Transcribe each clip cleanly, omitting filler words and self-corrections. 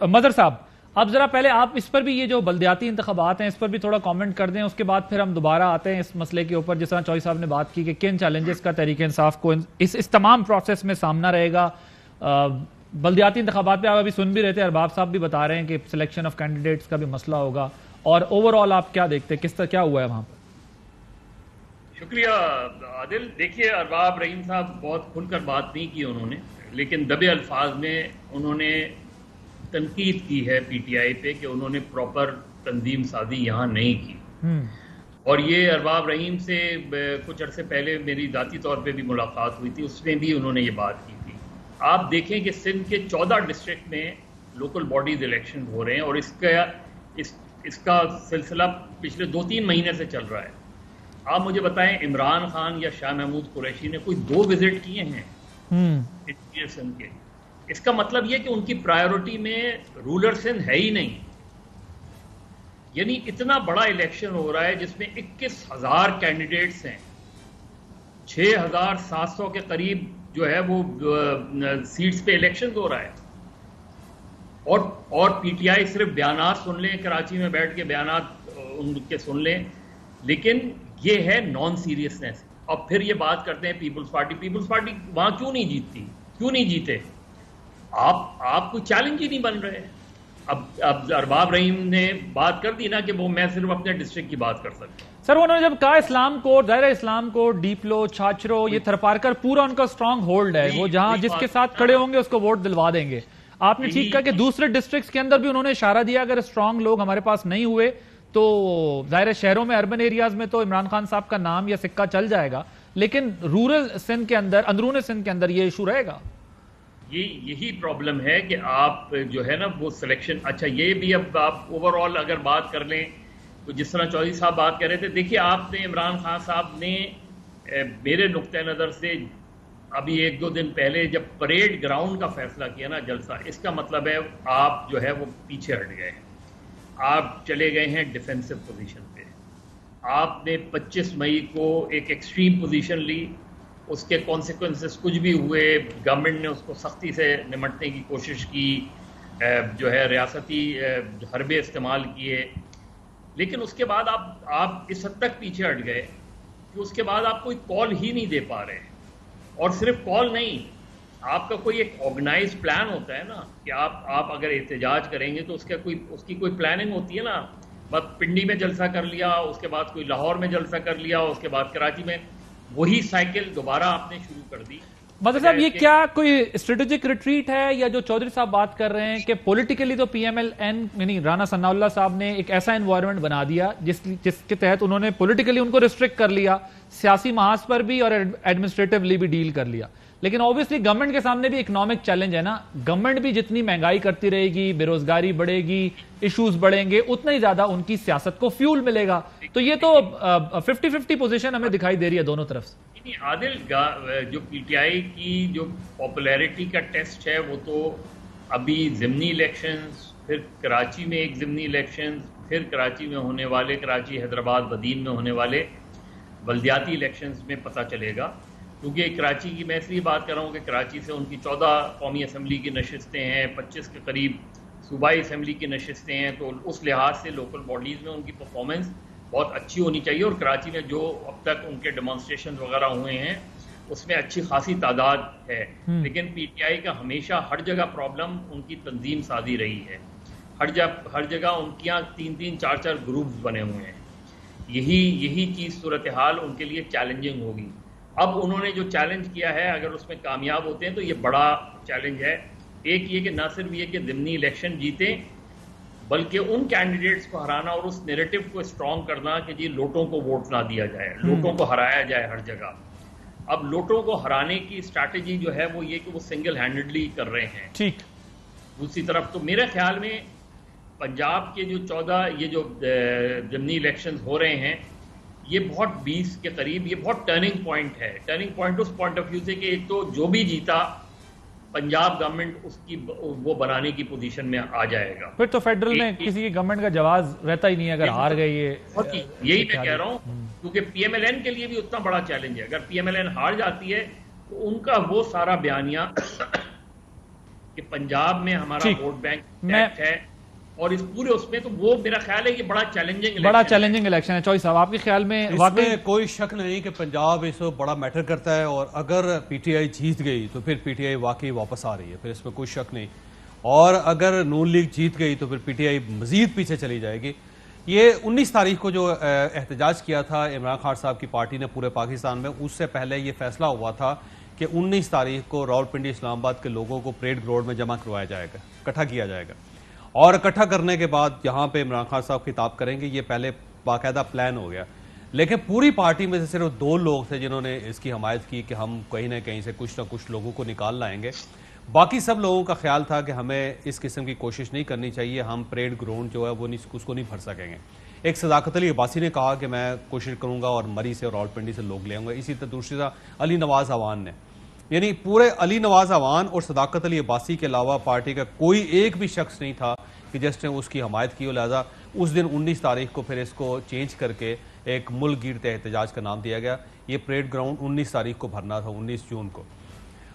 Mother साहब, अब जरा पहले आप इस पर भी, ये जो बल्दियाती इंतखाबात हैं, इस पर भी थोड़ा कमेंट कर दें, उसके बाद फिर हम दोबारा आते हैं इस मसले के ऊपर। जिस तरह चौधरी साहब ने बात की कि किन चैलेंजेस का तहरीक इंसाफ को इस तमाम प्रोसेस में सामना रहेगा। बल्दियाती इंतखाबात पे आप अभी सुन भी रहे थे, अरबाब साहब भी बता रहे हैं कि सिलेक्शन ऑफ कैंडिडेट्स का भी मसला होगा, और ओवरऑल आप क्या देखते हैं, किस तरह क्या हुआ है वहां पर? शुक्रिया आदिल। देखिए, अरबाब रहीम साहब बहुत खुलकर बात नहीं की उन्होंने, लेकिन दबे अल्फाज में उन्होंने तनकीद की है पीटीआई पे कि उन्होंने प्रॉपर तंजीम साजी यहाँ नहीं की। और ये अरबाब रहीम से कुछ अरसे पहले मेरी ज़ाती तौर पे भी मुलाकात हुई थी, उसमें भी उन्होंने ये बात की थी। आप देखें कि सिंध के 14 डिस्ट्रिक्ट में लोकल बॉडीज इलेक्शन हो रहे हैं, और इसका सिलसिला पिछले 2-3 महीने से चल रहा है। आप मुझे बताएं, इमरान खान या शाह महमूद कुरैशी ने कोई 2 विजिट किए हैं सिंध के? इसका मतलब यह कि उनकी प्रायोरिटी में रूलर सिंध है ही नहीं। यानी इतना बड़ा इलेक्शन हो रहा है जिसमें 21,000 कैंडिडेट्स हैं, 6,700 के करीब जो है वो सीट्स पे इलेक्शन हो रहा है, और पीटीआई सिर्फ बयानात सुन लें, कराची में बैठ के बयानात उनके सुन लें, लेकिन ये है नॉन सीरियसनेस। और फिर ये बात करते हैं पीपल्स पार्टी वहां क्यों नहीं जीतती, क्यों नहीं जीते? आप कोई चैलेंज ही नहीं बन रहे। अब अरबाब रहीम ने बात कर दी ना कि वो मैं सिर्फ अपने डिस्ट्रिक्ट की बात कर सकता हूं। सर, उन्होंने जब कहा इस्लाम कोड, दायरा इस्लाम कोड, डीपलो, छाछरो, ये थरपारकर पूरा उनका स्ट्रांग होल्ड है, वो जहां जिसके साथ खड़े होंगे उसको वोट दिलवा देंगे। आपने ठीक कहा कि दूसरे डिस्ट्रिक्ट्स के अंदर भी उन्होंने इशारा दिया अगर स्ट्रांग लोग हमारे पास नहीं हुए तो जाहिर शहरों में, अर्बन एरियाज में तो इमरान खान साहब का नाम या सिक्का चल जाएगा, लेकिन रूरल सिंध के अंदर, अंदरूनी सिंध के अंदर ये इशू रहेगा। यही प्रॉब्लम है कि आप जो है ना वो सिलेक्शन, अच्छा ये भी अब आप ओवरऑल अगर बात कर लें तो जिस तरह चौधरी साहब बात कर रहे थे, देखिए आपने इमरान खान साहब ने मेरे नुक्ते नज़र से अभी 1-2 दिन पहले जब परेड ग्राउंड का फैसला किया ना जलसा, इसका मतलब है आप जो है वो पीछे हट गए हैं, आप चले गए हैं डिफेंसिव पोजीशन पे। आपने 25 मई को एक एक्सट्रीम पोजीशन ली, उसके कॉन्सिक्वेंसेस कुछ भी हुए, गवर्नमेंट ने उसको सख्ती से निमटने की कोशिश की, जो है रियासती हरबे इस्तेमाल किए, लेकिन उसके बाद आप इस हद तक पीछे हट गए कि उसके बाद आप कोई कॉल ही नहीं दे पा रहे। और सिर्फ कॉल नहीं, आपका कोई एक ऑर्गेनाइज प्लान होता है ना कि आप अगर एहतजाज करेंगे तो उसकी कोई प्लानिंग होती है ना। बस पिंडी में जलसा कर लिया, उसके बाद कोई लाहौर में जलसा कर लिया, उसके बाद कराची में, वही साइकिल दोबारा आपने शुरू कर दी। मतलब साहब, ये क्या कोई स्ट्रेटेजिक रिट्रीट है, या जो चौधरी साहब बात कर रहे हैं कि पॉलिटिकली तो पीएमएलएन यानी राना सनाउल्लाह साहब ने एक ऐसा एनवायरनमेंट बना दिया जिसके तहत उन्होंने पॉलिटिकली उनको रिस्ट्रिक्ट कर लिया, सियासी महाज पर भी और एडमिनिस्ट्रेटिवली भी डील कर लिया। लेकिन ऑब्वियसली गवर्नमेंट के सामने भी इकोनॉमिक चैलेंज है ना। गवर्नमेंट भी जितनी महंगाई करती रहेगी, बेरोजगारी बढ़ेगी, इश्यूज बढ़ेंगे, उतना ही ज्यादा उनकी सियासत को फ्यूल मिलेगा। तो ये तो 50-50 पोजीशन हमें दिखाई दे रही है दोनों तरफ से। आदिल, जो पीटीआई की जो पॉपुलैरिटी का टेस्ट है वो तो अभी ज़िमनी इलेक्शंस, फिर कराची में एक ज़िमनी इलेक्शन, फिर कराची में होने वाले, कराची हैदराबाद बदीन में होने वाले बल्दियाती इलेक्शंस में पता चलेगा। क्योंकि कराची की मैं इसलिए बात कर रहा हूँ कि कराची से उनकी 14 कौमी असम्बली की नशिस्तें हैं, 25 के करीब सूबाई असम्बली की नशिस्तें हैं, तो उस लिहाज से लोकल बॉडीज़ में उनकी परफॉर्मेंस बहुत अच्छी होनी चाहिए। और कराची में जो अब तक उनके डेमोन्स्ट्रेशन वगैरह हुए हैं उसमें अच्छी खासी तादाद है। लेकिन पीटीआई का हमेशा हर जगह प्रॉब्लम उनकी तंजीम साजी रही है। हर जगह उनके यहाँ 3-3, 4-4 ग्रुप्स बने हुए हैं। यही चीज़ सूरत हाल उनके लिए चैलेंजिंग होगी। अब उन्होंने जो चैलेंज किया है, अगर उसमें कामयाब होते हैं तो ये बड़ा चैलेंज है। एक ये कि न सिर्फ ये कि ज़िमनी इलेक्शन जीते, बल्कि उन कैंडिडेट्स को हराना और उस नैरेटिव को स्ट्रॉन्ग करना कि जी लोटों को वोट ना दिया जाए, लोटों को हराया जाए हर जगह। अब लोटों को हराने की स्ट्रैटेजी जो है वो ये कि वो सिंगल हैंडेडली कर रहे हैं। ठीक। दूसरी तरफ तो मेरे ख्याल में पंजाब के जो 14 ये जो ज़िमनी इलेक्शंस हो रहे हैं, ये बहुत 20 के करीब, ये बहुत टर्निंग पॉइंट है। टर्निंग पॉइंट उस पॉइंट ऑफ व्यू से कि एक तो जो भी जीता पंजाब गवर्नमेंट उसकी वो बनाने की पोजीशन में आ जाएगा। फिर तो फेडरल में किसी की गवर्नमेंट का जवाब रहता ही नहीं अगर हार गई। यही मैं कह रहा हूँ, क्योंकि पीएमएलएन के लिए भी उतना बड़ा चैलेंज है। अगर पीएमएलएन हार जाती है तो उनका वो सारा बयानिया कि पंजाब में हमारा ठीक, वोट बैंक मैं टैक्ट है और इस पूरे उसमें, तो वो मेरा ख्याल है कि बड़ा चैलेंजिंग इलेक्शन है। चौधरी साहब, आपके ख्याल में वाकई कोई शक नहीं कि पंजाब इस बड़ा मैटर करता है, और अगर पीटीआई जीत गई तो फिर पीटीआई वाकई वापस आ रही है, फिर इसमें कोई शक नहीं। और अगर नून लीग जीत गई तो फिर पीटीआई मजीद पीछे चली जाएगी। ये 19 तारीख को जो एहतजाज किया था इमरान खान साहब की पार्टी ने पूरे पाकिस्तान में, उससे पहले ये फैसला हुआ था कि 19 तारीख को रावलपिंडी इस्लामाबाद के लोगों को परेड ग्राउंड में जमा करवाया जाएगा, इकट्ठा किया जाएगा, और इकट्ठा करने के बाद यहाँ पे इमरान खान साहब खिताब करेंगे। ये पहले बाकायदा प्लान हो गया, लेकिन पूरी पार्टी में से सिर्फ 2 लोग थे जिन्होंने इसकी हमायत की कि हम कहीं ना कहीं से कुछ ना कुछ लोगों को निकाल लाएंगे। बाकी सब लोगों का ख्याल था कि हमें इस किस्म की कोशिश नहीं करनी चाहिए, हम परेड ग्राउंड जो है वो उसको नहीं भर सकेंगे। एक सदाकत अली अब्बासी ने कहा कि मैं कोशिश करूंगा और मरी से और रावलपिंडी से लोग ले आऊंगा। इसी तरह दूसरी तरह अली नवाज अवान ने, यानी पूरे अली नवाज अवान और सदाकत अली अब्बासी के अलावा पार्टी का कोई एक भी शख्स नहीं था कि जिसने उसकी हमायत की। लिहाजा उस दिन 19 तारीख को फिर इसको चेंज करके एक मुल्क गिरते एहतजाज का नाम दिया गया। ये परेड ग्राउंड 19 तारीख को भरना था, 19 जून को।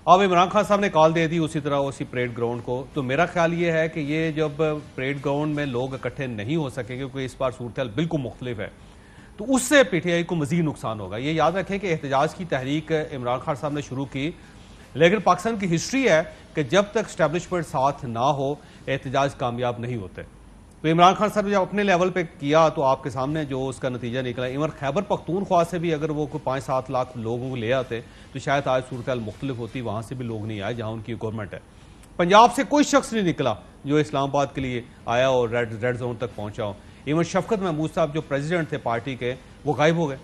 अब इमरान खान साहब ने कॉल दे दी उसी तरह उसी परेड ग्राउंड को। तो मेरा ख्याल ये है कि ये जब परेड ग्राउंड में लोग इकट्ठे नहीं हो सकेंगे, क्योंकि इस बार सूरत बिल्कुल मुख्तलिफ है, तो उससे पीटीआई को मजीद नुकसान होगा। ये याद रखें कि एहतजाज की तहरीक इमरान खान साहब ने शुरू की, लेकिन पाकिस्तान की हिस्ट्री है कि जब तक स्टैब्लिशमेंट साथ ना हो एहतजाज कामयाब नहीं होते। तो इमरान खान साहब ने जब अपने लेवल पे किया तो आपके सामने जो उसका नतीजा निकला। इवन खैबर पख्तूनख्वा से भी अगर वो कोई 5-7 लाख लोगों को ले आते तो शायद आज सूरत मुख्तलिफ होती, वहां से भी लोग नहीं आए जहां उनकी गवर्नमेंट है। पंजाब से कोई शख्स नहीं निकला जो इस्लामाबाद के लिए आया और रेड जोन तक पहुंचा हो। इवन शफकत महमूद साहब जो प्रेसिडेंट थे पार्टी के, वो गायब हो गए,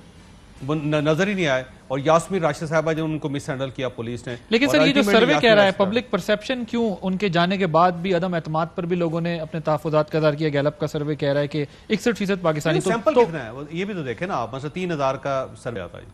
नजर ही नहीं आए। और यास्मीन राशिद साहबा जो उनको मिस हैंडल किया पुलिस ने। लेकिन सर, ये जो सर्वे कह रहा है पब्लिक परसेप्शन क्यों उनके जाने के बाद भी अदम एतमाद पर भी लोगों ने अपने तहफ़्फ़ुज़ात का इज़हार किया। गैलप का सर्वे कह रहा है कि 61% पाकिस्तानी। सैंपल कितना है ये भी तो देखें ना आप। मतलब 3000 का सर्वे आता है,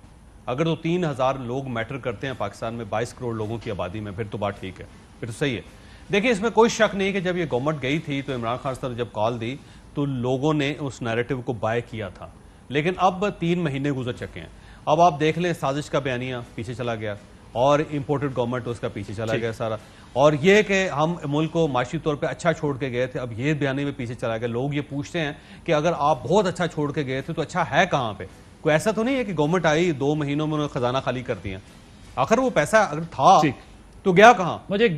अगर तो 3000 लोग मैटर करते हैं पाकिस्तान में 22 करोड़ लोगों की आबादी में, फिर तो बात ठीक है, फिर तो सही है। देखिए इसमें कोई शक नहीं कि जब ये गवर्नमेंट गई थी तो इमरान खान साहब ने जब कॉल दी तो लोगों ने उस नैरेटिव को बाय किया था। लेकिन अब 3 महीने गुजर चुके हैं। अब आप देख लें, साजिश का बयानिया पीछे चला गया और इंपोर्टेड गवर्नमेंट उसका पीछे चला गया सारा। और ये कि हम मुल्क को माशी तौर पे अच्छा छोड़ के गए थे, अब ये बयानी में पीछे चला गया। लोग ये पूछते हैं कि अगर आप बहुत अच्छा छोड़ के गए थे तो अच्छा है कहाँ पे? कोई ऐसा तो नहीं है कि गवर्नमेंट आई 2 महीनों में उन्होंने खजाना खाली कर दिया। आखिर वो पैसा अगर था तो गया कहाँ? मुझे